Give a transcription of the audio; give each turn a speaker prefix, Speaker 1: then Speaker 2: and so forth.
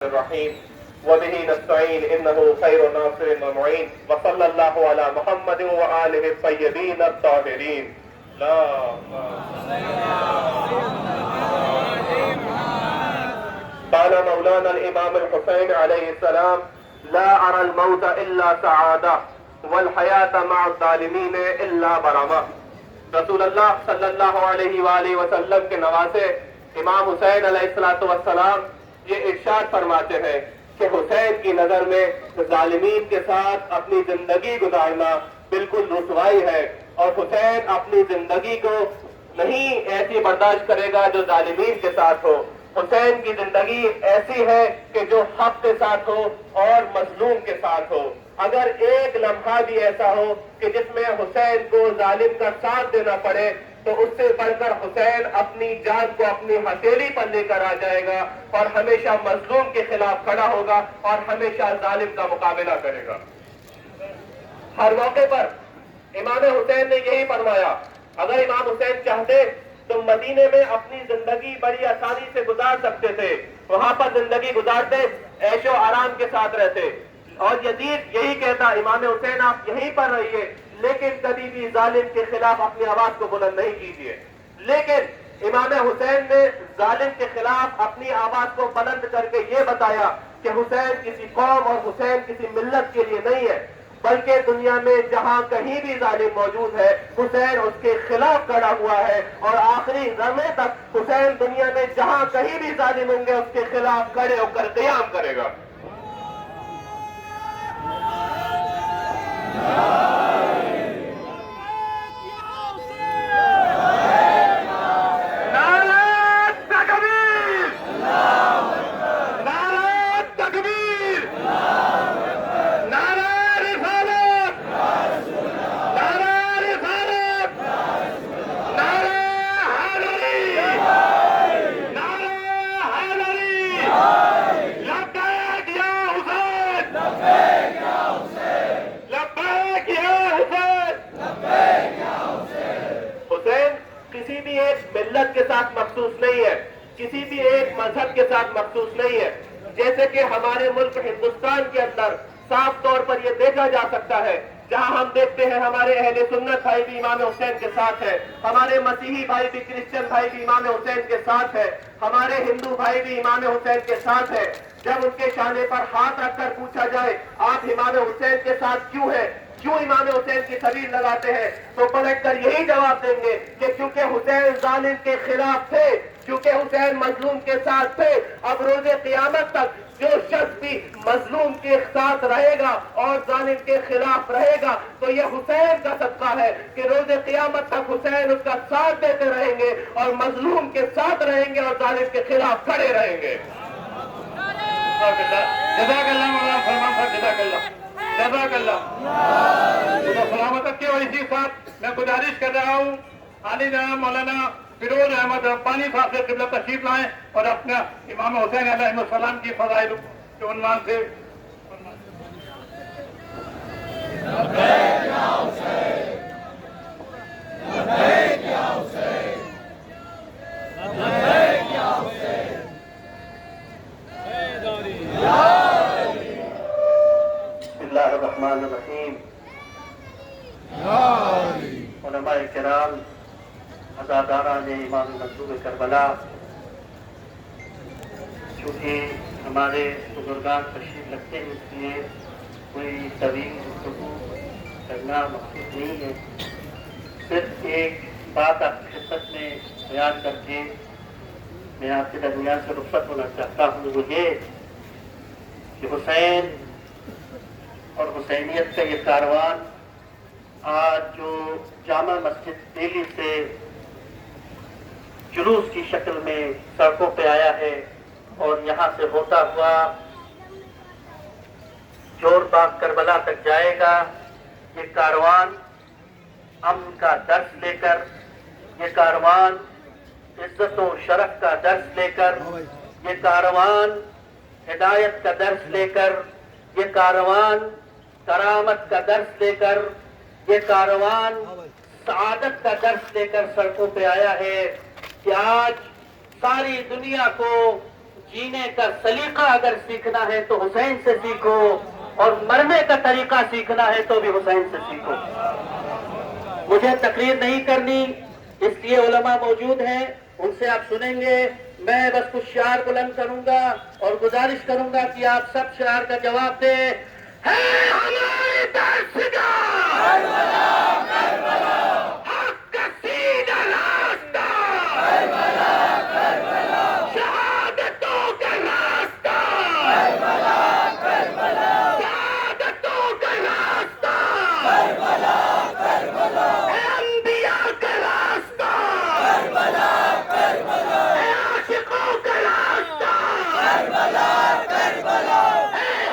Speaker 1: الرحيم وبه نستعين إنه خير ناصر ومعين وصلى الله على محمد وآله الطيبين الطاهرين. لا قال مولانا الإمام الحسين عليه السلام: لا أرى الموت إلا سعادة والحياة مع الظالمين إلا برمة. رسول اللہ صلی اللہ علیہ وآلہ وسلم کے نواسے امام حسین علیہ السلام یہ ارشاد فرماتے ہیں کہ حسین کی نظر میں ظالمین کے ساتھ اپنی زندگی گزارنا بالکل رسوائی ہے، اور حسین اپنی زندگی کو نہیں ایسی برداشت کرے گا جو ظالمین کے ساتھ ہو۔ حسین کی زندگی ایسی ہے کہ جو حق کے ساتھ ہو اور مظلوم کے ساتھ ہو۔ اگر ایک لمحہ بھی ایسا ہو کہ جس میں حسین کو ظالم کا ساتھ دینا پڑے تو اس سے بڑھ کر حسین اپنی جان کو اپنی ہتھیلی پر لے کر آ جائے گا اور ہمیشہ مظلوم کے خلاف کھڑا ہوگا اور ہمیشہ ظالم کا مقابلہ کرے گا۔ ہر موقع پر امام حسین نے یہی فرمایا، اگر امام حسین چاہتے تو مدینے میں اپنی زندگی بڑی آسانی سے گزار سکتے تھے، وہاں پر زندگی گزارتے، عیش و آرام کے ساتھ رہتے، اور یزید یہی کہتا امام حسین آپ یہیں پر رہیے لیکن کبھی بھی ظالم کے خلاف اپنی آواز کو بلند نہیں کیجیے۔ لیکن امام حسین نے ظالم کے خلاف اپنی آواز کو بلند کر کے یہ بتایا کہ حسین کسی قوم اور حسین کسی ملت کے لیے نہیں ہے، بلکہ دنیا میں جہاں کہیں بھی ظالم موجود ہے حسین اس کے خلاف کھڑا ہوا ہے، اور آخری لمحے تک حسین دنیا میں جہاں کہیں بھی ظالم ہوں گے اس کے خلاف کھڑے ہو کر قیام کرے گا۔ کسی بھی ایک ملت کے ساتھ مخصوص نہیں ہے، کسی بھی ایک مذہب کے ساتھ مخصوص نہیں ہے۔ جیسے کہ ہمارے ملک ہندوستان کے اندر صاف طور پر یہ دیکھا جا سکتا ہے، جہاں ہم دیکھتے ہیں ہمارے اہل سنت بھائی بھی امام حسین کے ساتھ ہے، ہمارے مسیحی بھائی بھی کرسچن بھائی بھی امام حسین کے ساتھ ہے، ہمارے ہندو بھائی بھی امام حسین کے ساتھ ہے۔ جب ان کے شانے پر ہاتھ رکھ کر پوچھا جائے آپ امام حسین کے ساتھ کیوں ہیں، کیوں امام حسین کی تصویر لگاتے ہیں، تو پلٹ کر یہی جواب دیں گے کہ کیونکہ حسین ظالم کے خلاف تھے، کیونکہ حسین مظلوم کے ساتھ تھے۔ اب روز قیامت تک جو شخص بھی مظلوم کے ساتھ رہے گا اور ظالم کے خلاف رہے گا تو یہ حسین کا صدقہ ہے کہ روز قیامت تک حسین اس کا ساتھ دیتے رہیں گے اور مظلوم کے ساتھ رہیں گے اور ظالم کے خلاف کھڑے رہیں گے۔
Speaker 2: جزاک اللہ مولانا فرمان صاحب، جزاک اللہ، جزاک اللہ۔ خدا سلامت کے، اور اسی ساتھ میں گزارش کر رہا ہوں عالی جناب مولانا فیروز احمد ربانی صاحب سے قبلہ تشریف لائیں اور اپنا امام حسین علیہ السلام کی فضائل کے عنوان سے
Speaker 1: بسم اللہ الرحمن الرحیم۔ علماء کرام، عزاداران امام منصور کربلا، چونکہ ہمارے بزرگان تشریف رکھتے ہیں اس لیے کوئی طویل گفتگو کرنا مقصود نہیں ہے، صرف ایک بات آپ کی خدمت میں بیان کر کے میں آپ کے درمیان سے رخصت ہونا چاہتا ہوں، وہ یہ کہ حسین اور حسینیت کا یہ کاروان آج جو جامع مسجد دہلی سے جلوس کی شکل میں سڑکوں پہ آیا ہے اور یہاں سے ہوتا ہوا جور باغ کربلا تک جائے گا، یہ کاروان امن کا درس لے کر، یہ کاروان عزت و شرف کا درس لے کر، یہ کاروان ہدایت کا درس لے کر، یہ کاروان کرامت کا درس لے کر، یہ کاروان سعادت کا درس لے کر سڑکوں پہ آیا ہے کہ آج ساری دنیا کو
Speaker 3: جینے کا سلیقہ اگر سیکھنا ہے تو حسین سے سیکھو، اور مرنے کا طریقہ سیکھنا ہے تو بھی حسین سے سیکھو۔ مجھے تقریر نہیں کرنی، اس لیے علماء موجود ہیں، ان سے آپ سنیں گے۔ میں بس کچھ شعار بلند کروں گا اور گزارش کروں گا کہ آپ سب شعار کا جواب دیں۔ ہے ہماری درسگاہ